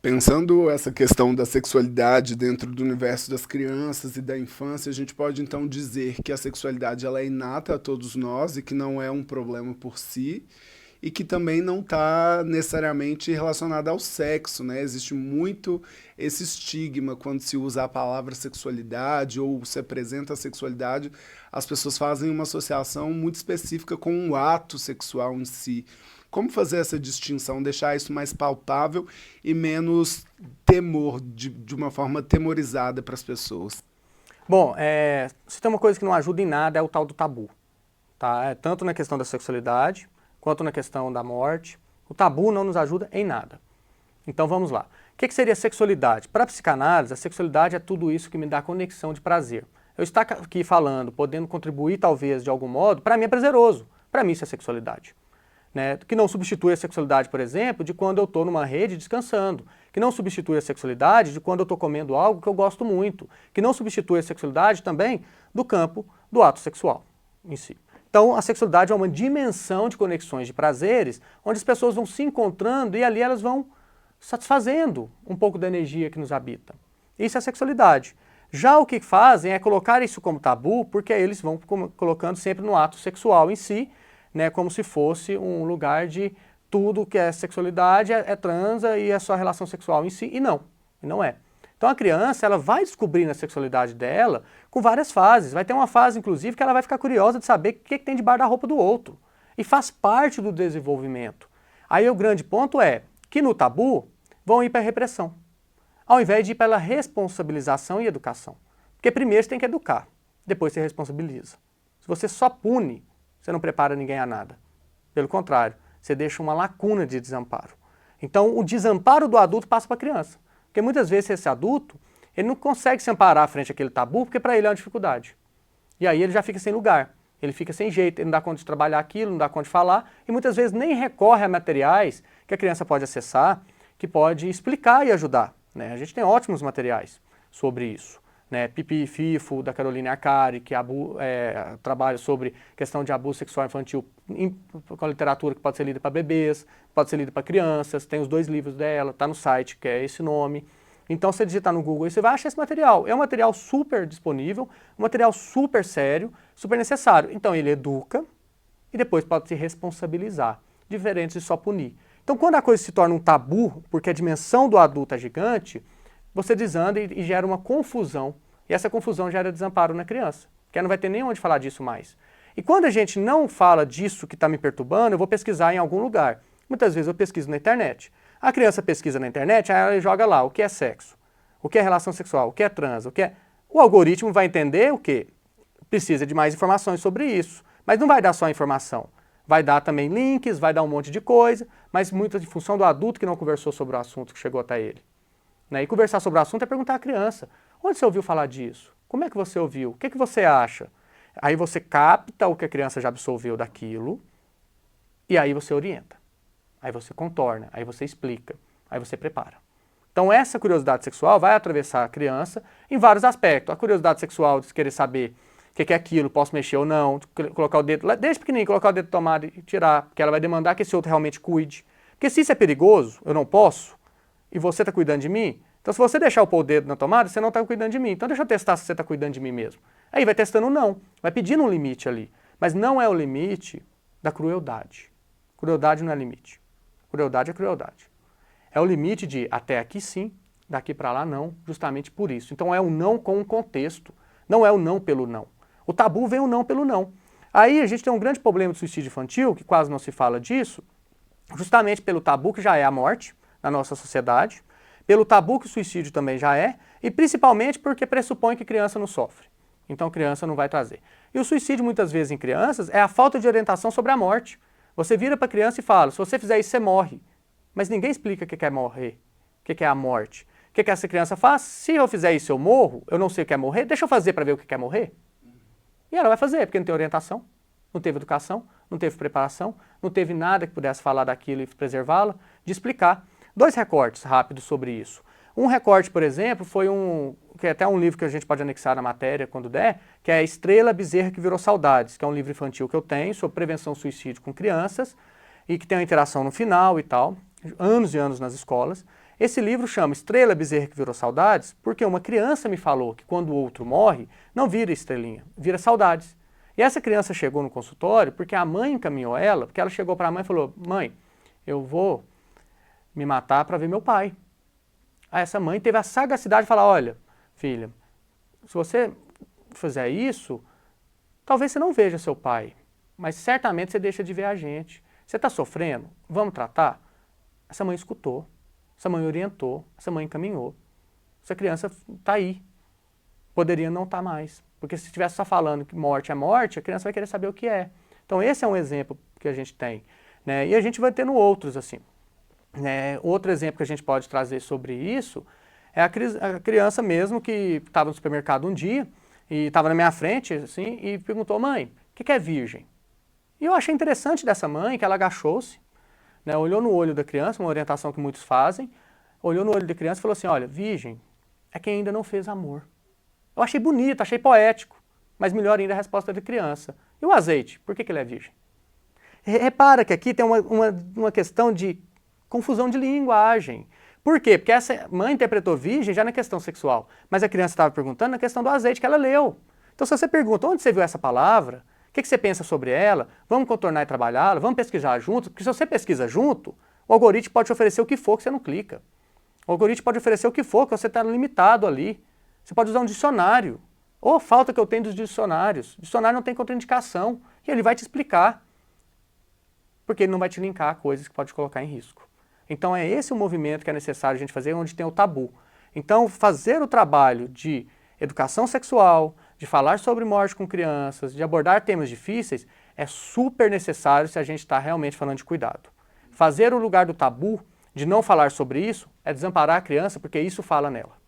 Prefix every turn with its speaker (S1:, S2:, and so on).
S1: Pensando essa questão da sexualidade dentro do universo das crianças e da infância, a gente pode então dizer que a sexualidade ela é inata a todos nós e que não é um problema por si e que também não está necessariamente relacionada ao sexo, né? Existe muito esse estigma quando se usa a palavra sexualidade ou se apresenta a sexualidade, as pessoas fazem uma associação muito específica com o ato sexual em si. Como fazer essa distinção, deixar isso mais palpável e menos temor, de uma forma temorizada para as pessoas?
S2: Bom, se tem uma coisa que não ajuda em nada é o tal do tabu, tá? Tanto na questão da sexualidade, quanto na questão da morte. O tabu não nos ajuda em nada. Então vamos lá. O que seria sexualidade? Para a psicanálise, a sexualidade é tudo isso que me dá conexão de prazer. Eu estar aqui falando, podendo contribuir talvez de algum modo, para mim é prazeroso. Para mim isso é sexualidade. Né, que não substitui a sexualidade, por exemplo, de quando eu estou numa rede descansando, que não substitui a sexualidade de quando eu estou comendo algo que eu gosto muito, que não substitui a sexualidade também do campo do ato sexual em si. Então, a sexualidade é uma dimensão de conexões de prazeres, onde as pessoas vão se encontrando e ali elas vão satisfazendo um pouco da energia que nos habita. Isso é sexualidade. Já o que fazem é colocar isso como tabu, porque aí eles vão colocando sempre no ato sexual em si, né, como se fosse um lugar de tudo que é sexualidade é transa e é só relação sexual em si, e não é. Então a criança ela vai descobrindo a sexualidade dela com várias fases. Vai ter uma fase, inclusive, que ela vai ficar curiosa de saber o que tem debaixo da roupa do outro. E faz parte do desenvolvimento. Aí o grande ponto é que no tabu vão ir para a repressão, ao invés de ir pela responsabilização e educação. Porque primeiro você tem que educar, depois você responsabiliza. Se você só pune, você não prepara ninguém a nada. Pelo contrário, você deixa uma lacuna de desamparo. Então, o desamparo do adulto passa para a criança. Porque muitas vezes esse adulto, ele não consegue se amparar frente àquele tabu, porque para ele é uma dificuldade. E aí ele já fica sem lugar, ele fica sem jeito, ele não dá conta de trabalhar aquilo, não dá conta de falar, e muitas vezes nem recorre a materiais que a criança pode acessar, que pode explicar e ajudar. Né? A gente tem ótimos materiais sobre isso. Né, Pipi e Fifo, da Caroline Arcari, que trabalha sobre questão de abuso sexual infantil com a literatura que pode ser lida para bebês, pode ser lida para crianças, tem os 2 livros dela, está no site, que é esse nome. Então, se você digitar no Google, você vai achar esse material. É um material super disponível, um material super sério, super necessário. Então, ele educa e depois pode se responsabilizar, diferente de só punir. Então, quando a coisa se torna um tabu, porque a dimensão do adulto é gigante, você desanda e gera uma confusão. E essa confusão gera desamparo na criança, que ela não vai ter nem onde falar disso mais. E quando a gente não fala disso que está me perturbando, eu vou pesquisar em algum lugar. Muitas vezes eu pesquiso na internet. A criança pesquisa na internet, aí ela joga lá o que é sexo, o que é relação sexual, o que é trans, o que é... O algoritmo vai entender o quê? Precisa de mais informações sobre isso. Mas não vai dar só informação. Vai dar também links, vai dar um monte de coisa, mas muito em função do adulto que não conversou sobre o assunto que chegou até ele. Né? E conversar sobre o assunto é perguntar à criança, onde você ouviu falar disso? Como é que você ouviu? O que você acha? Aí você capta o que a criança já absorveu daquilo e aí você orienta. Aí você contorna, aí você explica, aí você prepara. Então essa curiosidade sexual vai atravessar a criança em vários aspectos. A curiosidade sexual de querer saber o que é aquilo, posso mexer ou não, colocar o dedo, desde pequenininho, colocar o dedo na tomada e tirar, porque ela vai demandar que esse outro realmente cuide. Porque se isso é perigoso, eu não posso, e você está cuidando de mim, então se você deixar eu pôr o dedo na tomada, você não está cuidando de mim. Então deixa eu testar se você está cuidando de mim mesmo. Aí vai testando não, vai pedindo um limite ali. Mas não é o limite da crueldade. Crueldade não é limite. Crueldade é crueldade. É o limite de até aqui sim, daqui para lá não, justamente por isso. Então é o não com um contexto, não é o não pelo não. O tabu vem o não pelo não. Aí a gente tem um grande problema de suicídio infantil, que quase não se fala disso, justamente pelo tabu que já é a morte na nossa sociedade, pelo tabu que o suicídio também já é, e principalmente porque pressupõe que criança não sofre. Então criança não vai trazer. E o suicídio muitas vezes em crianças é a falta de orientação sobre a morte. Você vira para a criança e fala, se você fizer isso você morre. Mas ninguém explica o que é morrer, o que é a morte. O que essa criança faz? Se eu fizer isso eu morro, eu não sei o que é morrer, deixa eu fazer para ver o que é morrer. E ela vai fazer, porque não tem orientação, não teve educação, não teve preparação, não teve nada que pudesse falar daquilo e preservá-la, de explicar. 2 recortes rápidos sobre isso. Um recorte, por exemplo, foi que é até um livro que a gente pode anexar na matéria quando der, que é Estrela Bezerra que Virou Saudades, que é um livro infantil que eu tenho sobre prevenção ao suicídio com crianças e que tem uma interação no final e tal. anos e anos nas escolas. Esse livro chama Estrela Bezerra que Virou Saudades, porque uma criança me falou que quando o outro morre, não vira estrelinha, vira saudades. E essa criança chegou no consultório porque a mãe encaminhou ela, porque ela chegou para a mãe e falou: mãe, eu vou me matar para ver meu pai. Aí essa mãe teve a sagacidade de falar: olha, filha, se você fizer isso, talvez você não veja seu pai, mas certamente você deixa de ver a gente. Você está sofrendo? Vamos tratar? Essa mãe escutou, essa mãe orientou, essa mãe encaminhou. Essa criança está aí. Poderia não estar mais. Porque se estivesse só falando que morte é morte, a criança vai querer saber o que é. Então esse é um exemplo que a gente tem, né? E a gente vai tendo outros assim. Outro exemplo que a gente pode trazer sobre isso é a criança mesmo que estava no supermercado um dia e estava na minha frente assim, e perguntou: mãe, o que é virgem? E eu achei interessante dessa mãe que ela agachou-se, né, olhou no olho da criança, uma orientação que muitos fazem, olhou no olho da criança e falou assim: olha, virgem é quem ainda não fez amor. Eu achei bonito, achei poético, mas melhor ainda a resposta da criança. E o azeite, por que ele é virgem? Repara que aqui tem uma questão de confusão de linguagem. Por quê? Porque essa mãe interpretou virgem já na questão sexual, mas a criança estava perguntando na questão do azeite que ela leu. Então se você pergunta onde você viu essa palavra, o que você pensa sobre ela, vamos contornar e trabalhá-la, vamos pesquisar junto, porque se você pesquisa junto, o algoritmo pode te oferecer o que for que você não clica. O algoritmo pode oferecer o que for, que você está limitado ali. Você pode usar um dicionário. Ou falta que eu tenho dos dicionários. O dicionário não tem contraindicação, e ele vai te explicar. Porque ele não vai te linkar a coisas que pode te colocar em risco. Então é esse o movimento que é necessário a gente fazer, onde tem o tabu. Então fazer o trabalho de educação sexual, de falar sobre morte com crianças, de abordar temas difíceis, é super necessário se a gente está realmente falando de cuidado. Fazer o lugar do tabu, de não falar sobre isso, é desamparar a criança, porque isso fala nela.